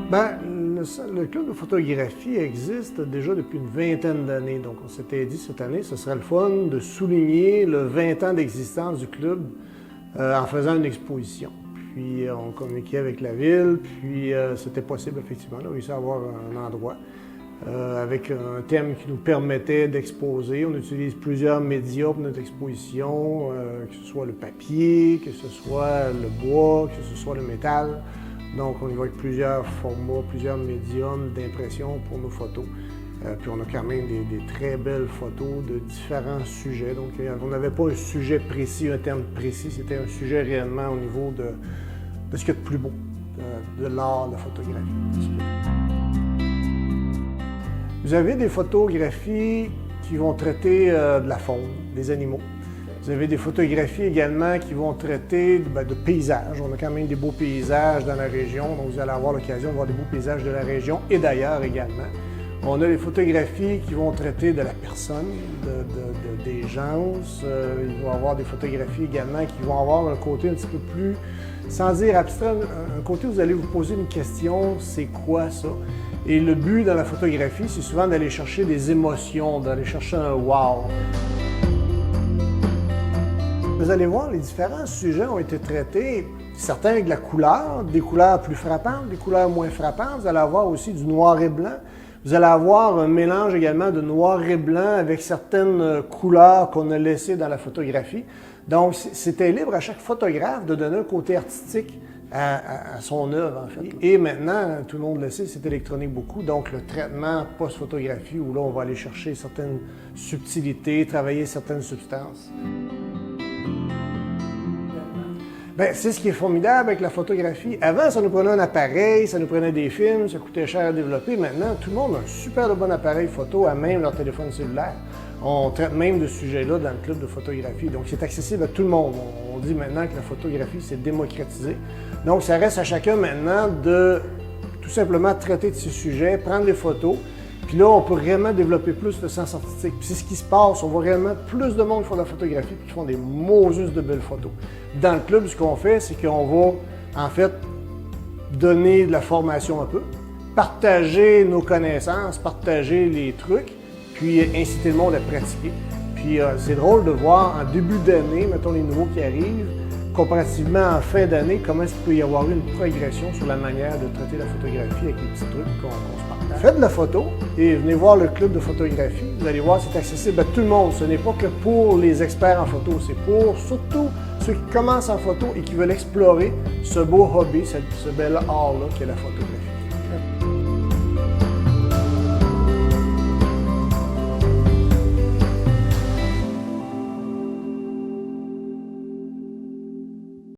Le club de photographie existe déjà depuis une vingtaine d'années. Donc, on s'était dit cette année, ce serait le fun de souligner le 20 ans d'existence du club en faisant une exposition. Puis, on communiquait avec la ville, puis c'était possible, effectivement. On a réussi à avoir un endroit avec un thème qui nous permettait d'exposer. On utilise plusieurs médias pour notre exposition, que ce soit le papier, que ce soit le bois, que ce soit le métal. Donc, on y va avec plusieurs formats, plusieurs médiums d'impression pour nos photos. Puis, on a quand même des très belles photos de différents sujets. Donc, on n'avait pas un sujet précis, un thème précis. C'était un sujet réellement au niveau de ce qu'il y a de plus beau, de l'art de la photographie. Vous avez des photographies qui vont traiter de la faune, des animaux. Vous avez des photographies également qui vont traiter de paysages. On a quand même des beaux paysages dans la région, donc vous allez avoir l'occasion de voir des beaux paysages de la région et d'ailleurs également. On a des photographies qui vont traiter de la personne, des gens. Il va y avoir des photographies également qui vont avoir un côté un petit peu plus, sans dire abstrait, un côté où vous allez vous poser une question, c'est quoi ça? Et le but dans la photographie, c'est souvent d'aller chercher des émotions, d'aller chercher un wow. Vous allez voir, les différents sujets ont été traités, certains avec de la couleur, des couleurs plus frappantes, des couleurs moins frappantes. Vous allez avoir aussi du noir et blanc. Vous allez avoir un mélange également de noir et blanc avec certaines couleurs qu'on a laissées dans la photographie. Donc, c'était libre à chaque photographe de donner un côté artistique à son œuvre, en fait. Et maintenant, tout le monde le sait, c'est électronique beaucoup, donc le traitement post-photographie où là, on va aller chercher certaines subtilités, travailler certaines substances. C'est ce qui est formidable avec la photographie. Avant, ça nous prenait un appareil, ça nous prenait des films, ça coûtait cher à développer. Maintenant, tout le monde a un super bon appareil photo à même leur téléphone cellulaire. On traite même de ce sujet-là dans le club de photographie. Donc, c'est accessible à tout le monde. On dit maintenant que la photographie, c'est démocratisé. Donc, ça reste à chacun maintenant de tout simplement traiter de ces sujets, prendre des photos. Puis là, on peut vraiment développer plus le sens artistique. Puis c'est ce qui se passe. On voit réellement plus de monde qui font de la photographie et qui font des Moses de belles photos. Dans le club, ce qu'on fait, c'est qu'on va, en fait, donner de la formation un peu, partager nos connaissances, partager les trucs, puis inciter le monde à pratiquer. Puis c'est drôle de voir en début d'année, mettons les nouveaux qui arrivent, comparativement en fin d'année, comment il peut y avoir une progression sur la manière de traiter la photographie avec les petits trucs qu'on se partage. Faites de la photo et venez voir le club de photographie. Vous allez voir, c'est accessible à tout le monde. Ce n'est pas que pour les experts en photo, c'est pour surtout ceux qui commencent en photo et qui veulent explorer ce beau hobby, ce bel art-là qu'est la photographie.